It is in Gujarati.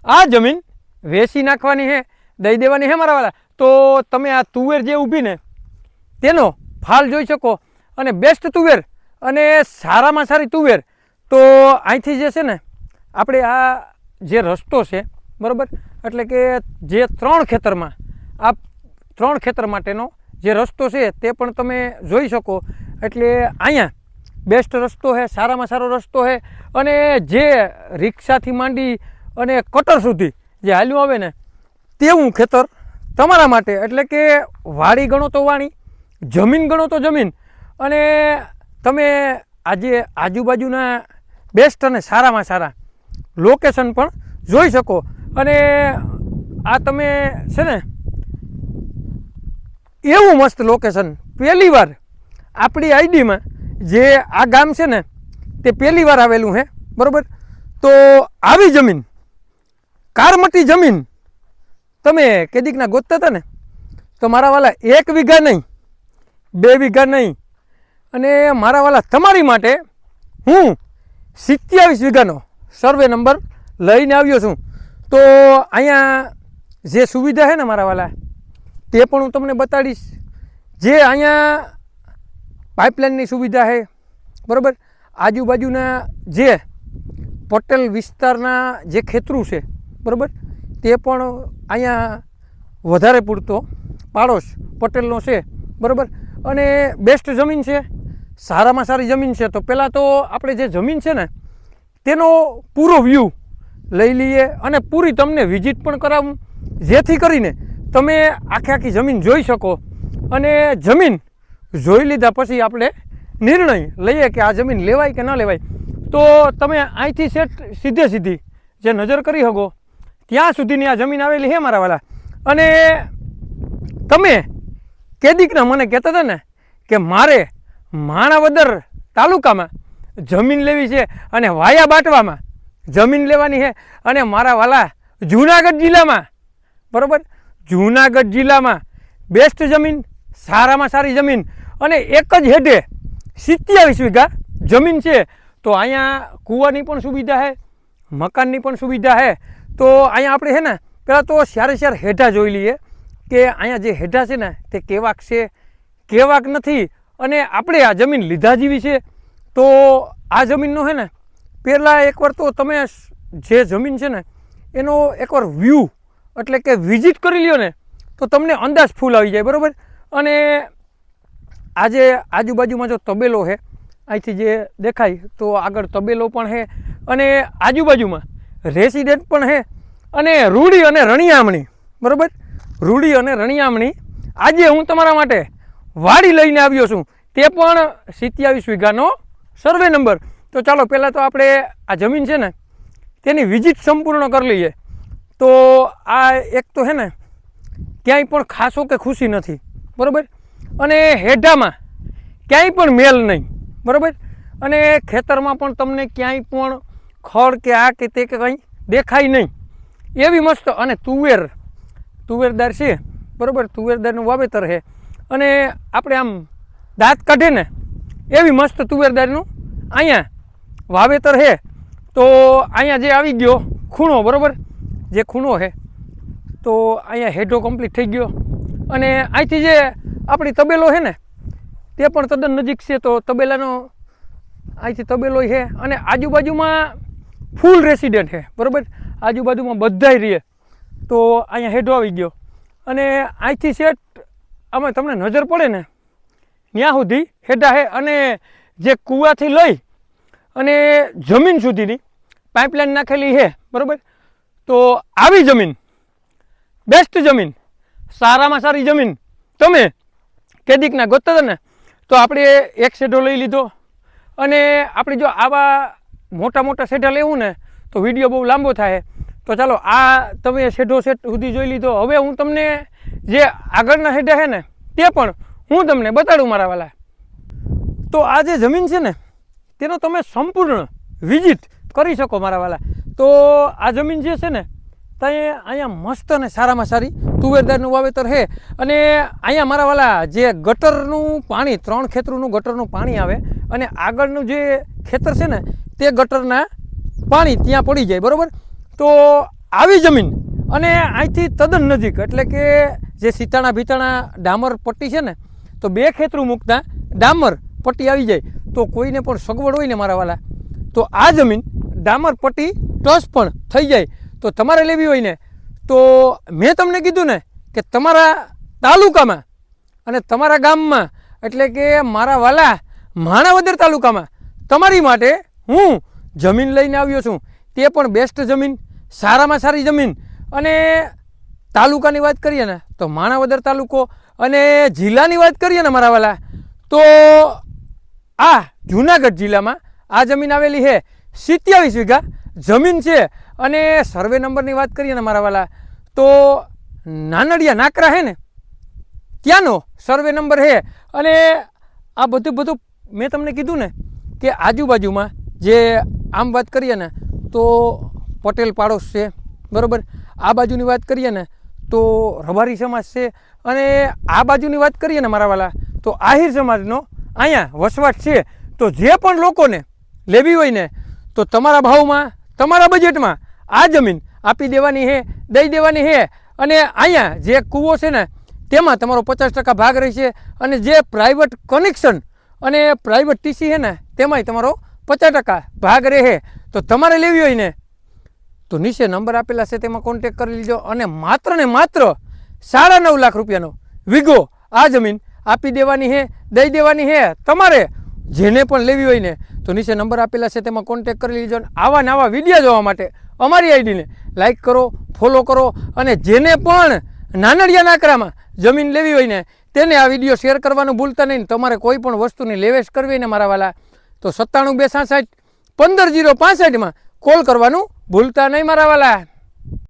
આ જમીન વેચી નાખવાની છે, દઈ દેવાની છે મારા વાલા. તો તમે આ તુવેર જે ઊભી ને તેનો ફાલ જોઈ શકો, અને બેસ્ટ તુવેર અને સારામાં સારી તુવેર. તો અહીંથી જે છે ને આપણે આ જે રસ્તો છે બરાબર, એટલે કે જે 3 ખેતરમાં આ 3 ખેતર માટેનો જે રસ્તો છે તે પણ તમે જોઈ શકો. એટલે અહીંયા બેસ્ટ રસ્તો છે, સારામાં સારો રસ્તો છે. અને જે રિક્ષાથી માંડી અને કટર સુધી જે હાલ્યું આવે ને તેવું ખેતર તમારા માટે. એટલે કે વાડી ગણો તો વાડી, જમીન ગણો તો જમીન. અને તમે આજે આજુબાજુના બેસ્ટ અને સારામાં સારા લોકેશન પણ જોઈ શકો. અને આ તમે છે ને એવું મસ્ત લોકેશન પહેલી વાર આપણી આઈડીમાં જે આ ગામ છે ને તે પહેલી વાર આવેલું છે બરાબર. તો આવી જમીન, કારમટી જમીન તમે કેદીકના ગોતતા હતા ને, તો મારા વાલા 1 વીઘા નહીં, 2 વીઘા નહીં, અને મારા વાલા તમારી માટે હું 27 વીઘાનો સર્વે નંબર લઈને આવ્યો છું. તો અહીંયા જે સુવિધા છે ને મારા વાલા તે પણ હું તમને બતાડીશ. જે અહીંયા પાઇપલાઇનની સુવિધા છે બરાબર, આજુબાજુના જે પટેલ વિસ્તારના જે ખેતરું છે બરાબર, તે પણ અહીંયા વધારે પૂરતો પાડોશ પટેલનો છે બરાબર. અને બેસ્ટ જમીન છે, સારામાં સારી જમીન છે. તો પહેલાં તો આપણે જે જમીન છે ને તેનો પૂરો વ્યૂ લઈ લઈએ અને પૂરી તમને વિઝિટ પણ કરાવું, જેથી કરીને તમે આખી જમીન જોઈ શકો. અને જમીન જોઈ લીધા પછી આપણે નિર્ણય લઈએ કે આ જમીન લેવાય કે ન લેવાય. તો તમે અહીંથી સીધી જે નજર કરી શકો ત્યાં સુધીની આ જમીન આવેલી છે મારા વાલા. અને તમે કેદીકના મને કહેતા હતા ને કે મારે માણાવદર તાલુકામાં જમીન લેવી છે અને વાયા બાટવામાં જમીન લેવાની છે. અને મારા વાલા જૂનાગઢ જિલ્લામાં બરાબર, જૂનાગઢ જિલ્લામાં બેસ્ટ જમીન, સારામાં સારી જમીન, અને એક જ હેઠે 27 વીઘા જમીન છે. તો અહીંયા કૂવાની પણ સુવિધા છે, મકાનની પણ સુવિધા છે. તો અહીંયા આપણે છે ને પહેલાં તો સારે હેઠા જોઈ લઈએ કે અહીંયા જે હેઠા છે ને તે કેવાક છે, કેવાક નથી. અને આપણે આ જમીન લીધા જેવી છે. તો આ જમીનનો છે ને પહેલાં એકવાર તો તમે જે જમીન છે ને એનો એકવાર વ્યૂ એટલે કે વિઝિટ કરી લ્યો ને તો તમને અંદાજ ફૂલ આવી જાય બરાબર. અને આજે આજુબાજુમાં જો તબેલો છે, અહીંથી જે દેખાય તો આગળ તબેલો પણ છે, અને આજુબાજુમાં રેસિડેન્ટ પણ છે, અને રૂડી અને રણિયામણી બરાબર, રૂડી અને રણિયામણી આજે હું તમારા માટે વાડી લઈને આવ્યો છું, તે પણ 27 વીઘાનો સર્વે નંબર. તો ચાલો પહેલાં તો આપણે આ જમીન છે ને તેની વિઝિટ સંપૂર્ણ કરી લઈએ. તો આ એક તો છે ને ક્યાંય પણ ખાસો કે ખુશી નથી બરાબર, અને હેઠામાં ક્યાંય પણ મેલ નહીં બરાબર, અને ખેતરમાં પણ તમને ક્યાંય પણ ખડ કે આ કે તે કે કંઈ દેખાય નહીં એવી મસ્ત. અને તુવેરદાર છે બરાબર, તુવેરદારનું વાવેતર છે. અને આપણે આમ દાંત કાઢે ને એવી મસ્ત તુવેરદારનું અહીંયા વાવેતર છે. તો અહીંયા જે આવી ગયો ખૂણો બરાબર, જે ખૂણો છે તો અહીંયા હેઠો કમ્પ્લીટ થઈ ગયો. અને અહીંથી જે આપણી તબેલો છે ને તે પણ તદ્દન નજીક છે. તો તબેલાનો અહીંથી તબેલો છે, અને આજુબાજુમાં ફૂલ રેસિડેન્ટ છે બરાબર, આજુબાજુમાં બધાય રહે. તો અહીંયા હેઠો આવી ગયો, અને અહીંથી સેટ આમાં તમને નજર પડે ને ત્યાં સુધી હેઠા છે. અને જે કૂવાથી લઈ અને જમીન સુધીની પાઇપલાઇન નાખેલી છે બરાબર. તો આવી જમીન, બેસ્ટ જમીન, સારામાં સારી જમીન તમે કેદીકના ગોતતા હતા ને, તો આપણે એક શેઢો લઈ લીધો. અને આપણે જો આવા મોટા શેઢા લેવું ને તો વિડીયો બહુ લાંબો થાય. તો ચાલો આ તમે શેઢો સુધી જોઈ લીધો. હવે હું તમને જે આગળના શેઢા છે ને તે પણ હું તમને બતાડું મારા વાલા. તો આ જે જમીન છે ને તેનો તમે સંપૂર્ણ વિઝિટ કરી શકો મારા વાલા. તો આ જમીન જે છે ને ત્યાં અહીંયા મસ્ત અને સારામાં સારી તુવેરદારનું વાવેતર છે. અને અહીંયા મારા વાલા જે ગટરનું પાણી, 3 ખેતરોનું ગટરનું પાણી આવે, અને આગળનું જે ખેતર છે ને તે ગટરના પાણી ત્યાં પડી જાય બરાબર. તો આવી જમીન અને અહીંથી તદ્દન નજીક એટલે કે જે સીતાણા ભીતાણા ડામર પટ્ટી છે ને, તો 2 ખેતરું મૂકતા ડામર પટ્ટી આવી જાય તો કોઈને પણ સગવડ હોય ને મારા વાલા, તો આ જમીન ડામર પટ્ટી ટચ પણ થઈ જાય. તો તમારે લેવી હોય ને તો મેં તમને કીધું ને કે તમારા તાલુકામાં અને તમારા ગામમાં એટલે કે મારા વાલા માણાવદર તાલુકામાં તમારી માટે હું જમીન લઈને આવ્યો છું. તે પણ બેસ્ટ જમીન, સારામાં સારી જમીન. અને તાલુકાની વાત કરીએ ને તો માણાવદર તાલુકો, અને જિલ્લાની વાત કરીએ ને મારા વાલા તો આ જુનાગઢ જિલ્લામાં આ જમીન આવેલી છે. 27 વીઘા જમીન છે. અને સર્વે નંબરની વાત કરીએ ને મારા વાલા તો નાનડિયા નાકરા છે ને ત્યાંનો સર્વે નંબર છે. અને આ બધું મેં તમને કીધું ને કે આજુબાજુમાં જે આમ વાત કરીએ ને તો પટેલ પાડોશ છે, બરાબર. આ બાજુની વાત કરીએ ને તો રબારી સમાજ છે. અને આ બાજુની વાત કરીએ ને મારા વાલા તો આહિર સમાજનો અહીંયા વસવાટ છે. તો જે પણ લોકોને લેવી હોય ને તો તમારા ભાવમાં તમારા બજેટમાં આ જમીન આપી દેવાની છે, દઈ દેવાની છે. અને અહીંયા જે કૂવો છે ને તેમાં તમારો 50% ભાગ રહેશે. અને જે પ્રાઇવેટ કનેક્શન અને પ્રાઇવેટ ટીસી છે ને તેમાંય તમારો 50% ભાગ રહે. તો તમારે લેવી હોય ને તો નીચે નંબર આપેલા છે તેમાં કોન્ટેક કરી લીજો. અને ને માત્ર 9.5 લાખ રૂપિયાનો વીઘો આ જમીન આપી દેવાની છે, દઈ દેવાની છે. તમારે જેને પણ લેવી હોય ને તો નીચે નંબર આપેલા છે તેમાં કોન્ટેક કરી લીજો. આવા નવા વિડીયો જોવા માટે અમારી આઈડીને લાઇક કરો, ફોલો કરો. અને જેને પણ નાનડિયા નાકરામાં જમીન લેવી હોય ને તેને આ વિડીયો શેર કરવાનું ભૂલતા નહીં. તમારે કોઈ પણ વસ્તુની લેવેશ કરવી ને મારા વાલા તો 97 266 15 065 કોલ કરવાનું ભૂલતા નહીં મારા વાલા.